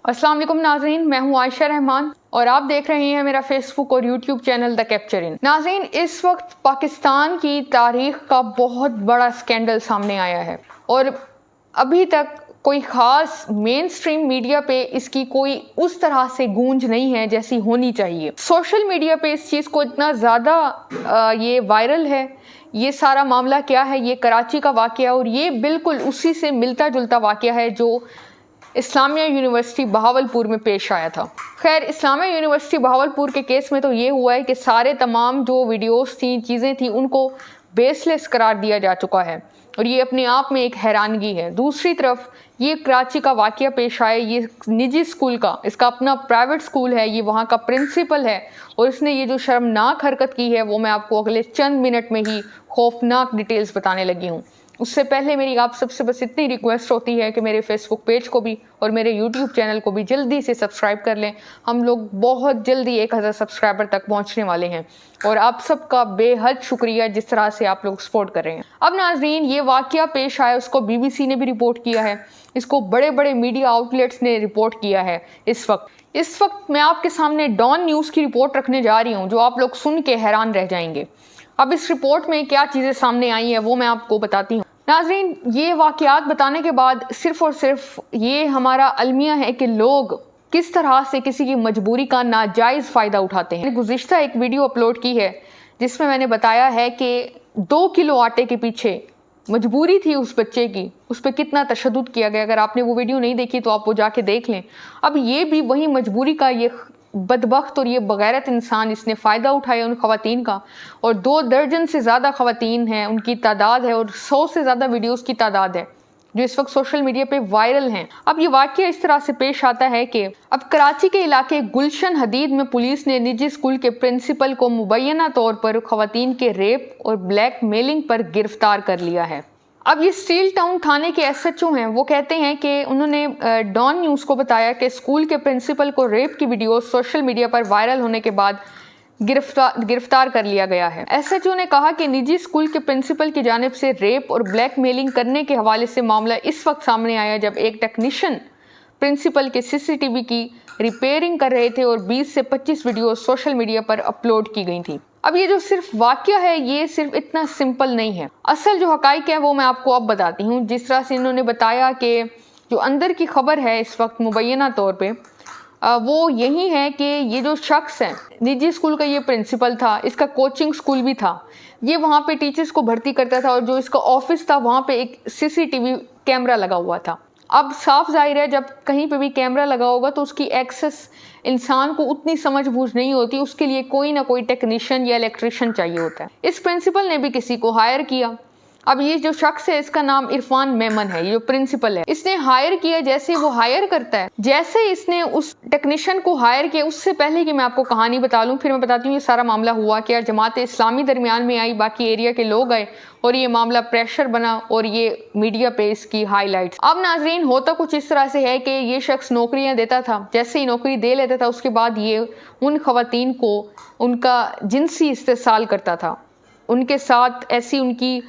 अस्सलाम वालेकुम नाज़रीन, मैं हूं आयशा रहमान और आप देख रहे हैं मेरा फेसबुक और यूट्यूब चैनल द कैप्चर इन। नाज़रीन, इस वक्त पाकिस्तान की तारीख का बहुत बड़ा स्कैंडल सामने आया है और अभी तक कोई ख़ास मेन स्ट्रीम मीडिया पे इसकी कोई उस तरह से गूंज नहीं है जैसी होनी चाहिए। सोशल मीडिया पे इस चीज़ को इतना ज़्यादा ये वायरल है। ये सारा मामला क्या है, ये कराची का वाक़या और ये बिल्कुल उसी से मिलता जुलता वाक़या है जो इस्लामिया यूनिवर्सिटी बहावलपुर में पेश आया था। खैर, इस्लामिया यूनिवर्सिटी बहावलपुर के केस में तो ये हुआ है कि सारे तमाम जो वीडियोस थी, चीज़ें थी, उनको बेसलेस करार दिया जा चुका है और ये अपने आप में एक हैरानगी है। दूसरी तरफ ये कराची का वाक़या पेश आया, ये निजी स्कूल का, इसका अपना प्राइवेट स्कूल है, ये वहाँ का प्रिंसिपल है और इसने ये जो शर्मनाक हरकत की है वो मैं आपको अगले चंद मिनट में ही खौफनाक डिटेल्स बताने लगी हूँ। उससे पहले मेरी आप सबसे बस इतनी रिक्वेस्ट होती है कि मेरे फेसबुक पेज को भी और मेरे यूट्यूब चैनल को भी जल्दी से सब्सक्राइब कर लें। हम लोग बहुत जल्दी 1000 सब्सक्राइबर तक पहुंचने वाले हैं और आप सबका बेहद शुक्रिया जिस तरह से आप लोग सपोर्ट कर रहे हैं। अब नाजरीन, ये वाक़या पेश आया, उसको BBC ने भी रिपोर्ट किया है, इसको बड़े बड़े मीडिया आउटलेट्स ने रिपोर्ट किया है। इस वक्त मैं आपके सामने डॉन न्यूज़ की रिपोर्ट रखने जा रही हूँ जो आप लोग सुन के हैरान रह जाएंगे। अब इस रिपोर्ट में क्या चीज़ें सामने आई हैं वो मैं आपको बताती हूँ। नाज़रीन, ये वाक़यात बताने के बाद सिर्फ़ और सिर्फ ये हमारा अलमिया है कि लोग किस तरह से किसी की मजबूरी का नाजायज़ फ़ायदा उठाते हैं। मैंने गुज़िश्ता एक वीडियो अपलोड की है जिसमें मैंने बताया है कि 2 किलो आटे के पीछे मजबूरी थी उस बच्चे की, उस पर कितना तशद्दुद किया गया। अगर आपने वो वीडियो नहीं देखी तो आप वो जाके देख लें। अब ये भी वही मजबूरी का ये बदबख्त और ये बगैरत इंसान, इसने फ़ायदा उठाया उन ख़वातीन का और 2 दर्जन से ज़्यादा ख़वातीन हैं, उनकी तादाद है और 100 से ज़्यादा वीडियोस की तादाद है जो इस वक्त सोशल मीडिया पे वायरल हैं। अब ये वाक़या इस तरह से पेश आता है कि अब कराची के इलाके गुलशन हदीद में पुलिस ने निजी स्कूल के प्रिंसिपल को मुबैना तौर पर ख़वातीन के रेप और ब्लैक मेलिंग पर गिरफ्तार कर लिया है। अब ये स्टील टाउन थाने के SHO हैं, वो कहते हैं कि उन्होंने डॉन न्यूज़ को बताया कि स्कूल के प्रिंसिपल को रेप की वीडियो सोशल मीडिया पर वायरल होने के बाद गिरफ्तार कर लिया गया है। SHO ने कहा कि निजी स्कूल के प्रिंसिपल की जानिब से रेप और ब्लैकमेलिंग करने के हवाले से मामला इस वक्त सामने आया जब एक टेक्नीशियन प्रिंसिपल के CCTV की रिपेयरिंग कर रहे थे और 20 से 25 वीडियो सोशल मीडिया पर अपलोड की गई थी। अब ये जो सिर्फ वाक़या है ये सिर्फ इतना सिंपल नहीं है। असल जो हक़ाइक़ है वो मैं आपको अब बताती हूँ। जिस तरह से इन्होंने बताया कि जो अंदर की खबर है इस वक्त मुबैना तौर पे वो यही है कि ये जो शख्स है, निजी स्कूल का ये प्रिंसिपल था, इसका कोचिंग स्कूल भी था, ये वहाँ पे टीचर्स को भर्ती करता था और जो इसका ऑफिस था वहाँ पे एक CCTV कैमरा लगा हुआ था। अब साफ जाहिर है जब कहीं पे भी कैमरा लगा होगा तो उसकी एक्सेस इंसान को उतनी समझ बूझ नहीं होती, उसके लिए कोई ना कोई टेक्नीशियन या इलेक्ट्रिशियन चाहिए होता है। इस प्रिंसिपल ने भी किसी को हायर किया। अब ये जो शख्स है इसका नाम इरफान मेमन है, ये जो प्रिंसिपल है, इसने हायर किया। जैसे वो हायर करता है, जैसे इसने उस टेक्नीशियन को हायर किया, उससे पहले कि मैं आपको कहानी बता लूँ, फिर मैं बताती हूँ ये सारा मामला हुआ क्या। जमात इस्लामी दरमियान में आई, बाकी एरिया के लोग आए और ये मामला प्रेशर बना और ये मीडिया पे इसकी हाईलाइट्स। अब नाजरीन, होता कुछ इस तरह से है कि ये शख्स नौकरियां देता था, जैसे ही नौकरी दे लेता था उसके बाद ये उन ख़वातीन को उनका जिनसी इस्तेसाल करता था, उनके साथ ऐसी उनकी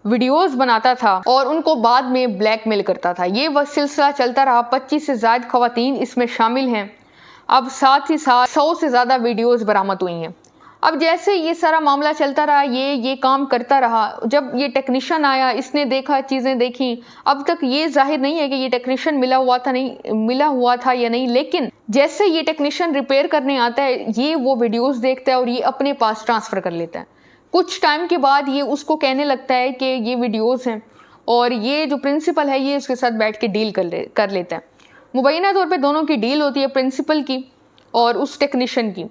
वीडियोस बनाता था और उनको बाद में ब्लैकमेल करता था। ये वह सिलसिला चलता रहा। 25 से ज़्यादा ख़वातीन इसमें शामिल हैं। अब साथ ही साथ 100 से ज़्यादा वीडियोस बरामद हुई हैं। अब जैसे ये सारा मामला चलता रहा, ये काम करता रहा। जब ये टेक्नीशियन आया, इसने देखा, चीज़ें देखी। अब तक ये जाहिर नहीं है कि ये टेक्नीशियन मिला हुआ था या नहीं, लेकिन जैसे ये टेक्नीशियन रिपेयर करने आता है, ये वो वीडियोस देखता है और ये अपने पास ट्रांसफ़र कर लेता है। कुछ टाइम के बाद ये उसको कहने लगता है कि ये वीडियोस हैं और ये जो प्रिंसिपल है ये उसके साथ बैठ के डील कर लेता है। मुबैना तौर पे दोनों की डील होती है, प्रिंसिपल की और उस टेक्नीशियन की,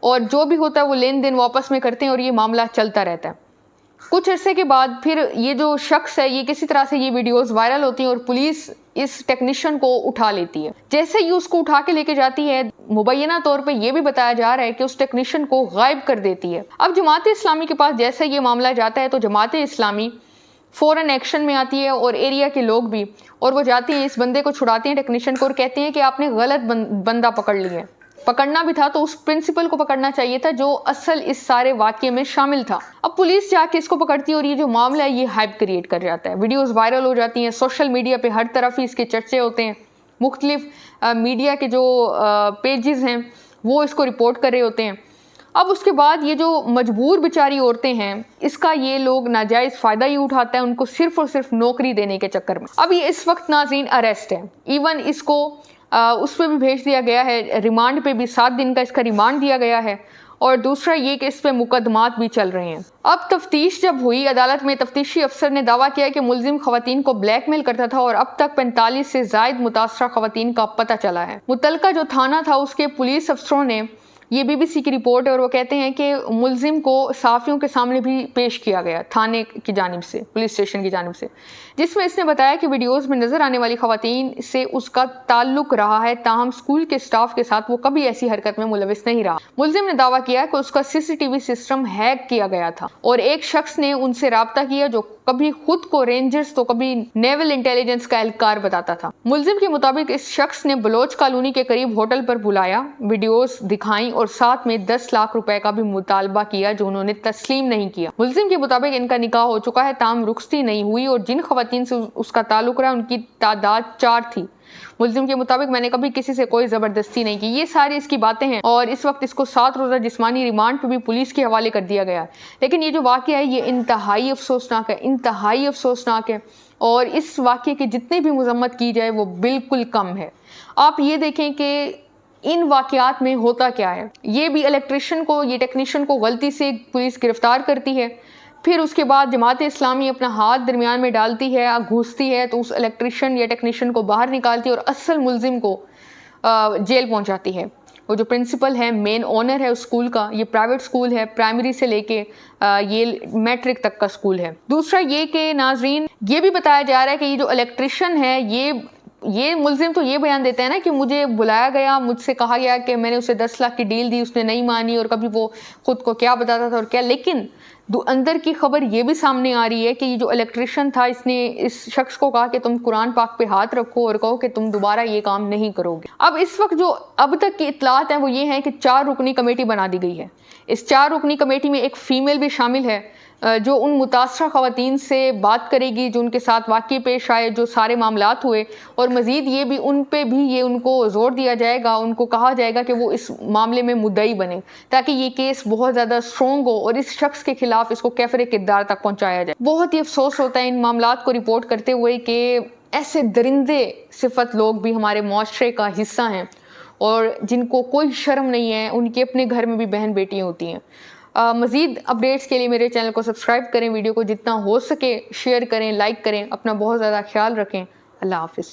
और जो भी होता है वो लेन देन वापस में करते हैं और ये मामला चलता रहता है। कुछ अरसे के बाद फिर ये जो शख्स है, ये किसी तरह से ये वीडियोस वायरल होती हैं और पुलिस इस टेक्नीशियन को उठा लेती है। जैसे ही उसको उठा के लेके जाती है, मुबैना तौर पे ये भी बताया जा रहा है कि उस टेक्नीशियन को गायब कर देती है। अब जमात इस्लामी के पास जैसे ये मामला जाता है तो जमात इस्लामी फ़ौरन एक्शन में आती है और एरिया के लोग भी, और वो जाते हैं, इस बंदे को छुड़ाते हैं टेक्नीशियन को और कहते हैं कि आपने गलत बंदा पकड़ लिया है। पकड़ना भी था तो उस प्रिंसिपल को पकड़ना चाहिए था जो असल इस सारे वाक़ये में शामिल था। अब पुलिस जाके इसको पकड़ती है और ये जो मामला है ये हाइप क्रिएट कर जाता है, वीडियोस वायरल हो जाती हैं, सोशल मीडिया पे हर तरफ ही इसके चर्चे होते हैं मुख्तलिफ मीडिया के जो पेजेस हैं वो इसको रिपोर्ट कर रहे होते हैं। अब उसके बाद ये जो मजबूर बेचारी औरतें हैं, इसका ये लोग नाजायज़ फ़ायदा ही उठाता है उनको सिर्फ़ और सिर्फ नौकरी देने के चक्कर में। अब ये इस वक्त नाज़रीन अरेस्ट है, इवन इसको उस पर भी भेज दिया गया है, रिमांड पे भी 7 दिन का इसका रिमांड दिया गया है। और दूसरा ये कि इस पे मुकदमात भी चल रहे हैं। अब तफ्तीश जब हुई अदालत में, तफ्तीशी अफसर ने दावा किया कि मुलजिम खवातीन को ब्लैकमेल करता था और अब तक 45 से ज़ायद मुतासरा खवातीन का पता चला है। मुतलका जो थाना था उसके पुलिस अफसरों ने, ये BBC की रिपोर्ट है और वो कहते हैं कि मुलजिम को सहाफ़ियों के सामने भी पेश किया गया थाने की जानिब से, पुलिस स्टेशन की जानिब से, जिसमें इसने बताया कि वीडियोज़ में नज़र आने वाली खवातीन से उसका ताल्लुक रहा है, ताहम स्कूल के स्टाफ के साथ वो कभी ऐसी हरकत में मुलविस नहीं रहा। मुलजिम ने दावा किया कि उसका CCTV सिस्टम हैक किया गया था और एक शख्स ने उनसे रब्ता किया जो कभी खुद को रेंजर्स तो कभी नेवल इंटेलिजेंस का एहलकार बताता था। मुलजिम के मुताबिक इस शख्स ने बलोच कॉलोनी के करीब होटल पर बुलाया, वीडियोस दिखाई और साथ में 10 लाख रुपए का भी मुतालबा किया जो उन्होंने तस्लीम नहीं किया। मुलजिम के मुताबिक इनका निकाह हो चुका है, ताम रुखसती नहीं हुई और जिन खवातीन से उसका ताल्लुक रहा उनकी तादाद 4 थी। मुलजिम के मुताबिक मैंने कभी किसी से कोई ज़बरदस्ती नहीं की। ये सारी इसकी बातें हैं और इस वक्त इसको 7 रोज़ा जिस्मानी रिमांड पे भी पुलिस के हवाले कर दिया गया है। लेकिन ये जो वाक़या है ये इंतहाई अफसोसनाक है, इंतहाई अफसोसनाक है और इस वाक़े की जितनी भी मजम्मत की जाए वो बिल्कुल कम है। आप ये देखें कि इन वाक़यात में होता क्या है। ये भी इलेक्ट्रिशियन को, ये टेक्नीशियन को गलती से पुलिस गिरफ्तार करती है, फिर उसके बाद जमात इस्लामी अपना हाथ दरमियान में डालती है, घुसती है तो उस इलेक्ट्रिशियन या टेक्नीशियन को बाहर निकालती है और असल मुलजिम को जेल पहुंचाती है। वो जो प्रिंसिपल है, मेन ओनर है उस स्कूल का, ये प्राइवेट स्कूल है, प्राइमरी से लेके ये मैट्रिक तक का स्कूल है। दूसरा ये कि नाजरीन ये भी बताया जा रहा है कि ये जो इलेक्ट्रिशियन है ये मुलजिम तो ये बयान देता है ना कि मुझे बुलाया गया, मुझसे कहा गया कि मैंने उसे 10 लाख की डील दी, उसने नहीं मानी और कभी वो खुद को क्या बताता था और क्या। लेकिन अंदर की खबर ये भी सामने आ रही है कि ये जो इलेक्ट्रिशियन था इसने इस शख्स को कहा कि तुम कुरान पाक पे हाथ रखो और कहो कि तुम दोबारा ये काम नहीं करोगे। अब इस वक्त जो अब तक की इत्तलात है वो ये है कि 4 रुकनी कमेटी बना दी गई है। इस 4 रुकनी कमेटी में एक फ़ीमेल भी शामिल है जो उन मुतासरा खवातीन से बात करेगी जो उनके साथ वाक़ई पेश आए, जो सारे मामलात हुए, और मज़ीद ये भी उन पे भी ये उनको ज़ोर दिया जाएगा, उनको कहा जाएगा कि वो इस मामले में मुद्दई बने ताकि ये केस बहुत ज़्यादा स्ट्रॉन्ग हो और इस शख्स के खिलाफ इसको कैफरे किरदार तक पहुँचाया जाए। बहुत ही अफसोस होता है इन मामलात को रिपोर्ट करते हुए कि ऐसे दरिंदे सिफत लोग भी हमारे मुआशरे का हिस्सा हैं और जिनको कोई शर्म नहीं है, उनके अपने घर में भी बहन बेटियाँ होती हैं। मज़ीद अपडेट्स के लिए मेरे चैनल को सब्सक्राइब करें, वीडियो को जितना हो सके शेयर करें, लाइक करें, अपना बहुत ज़्यादा ख्याल रखें। अल्लाह हाफ़िज़।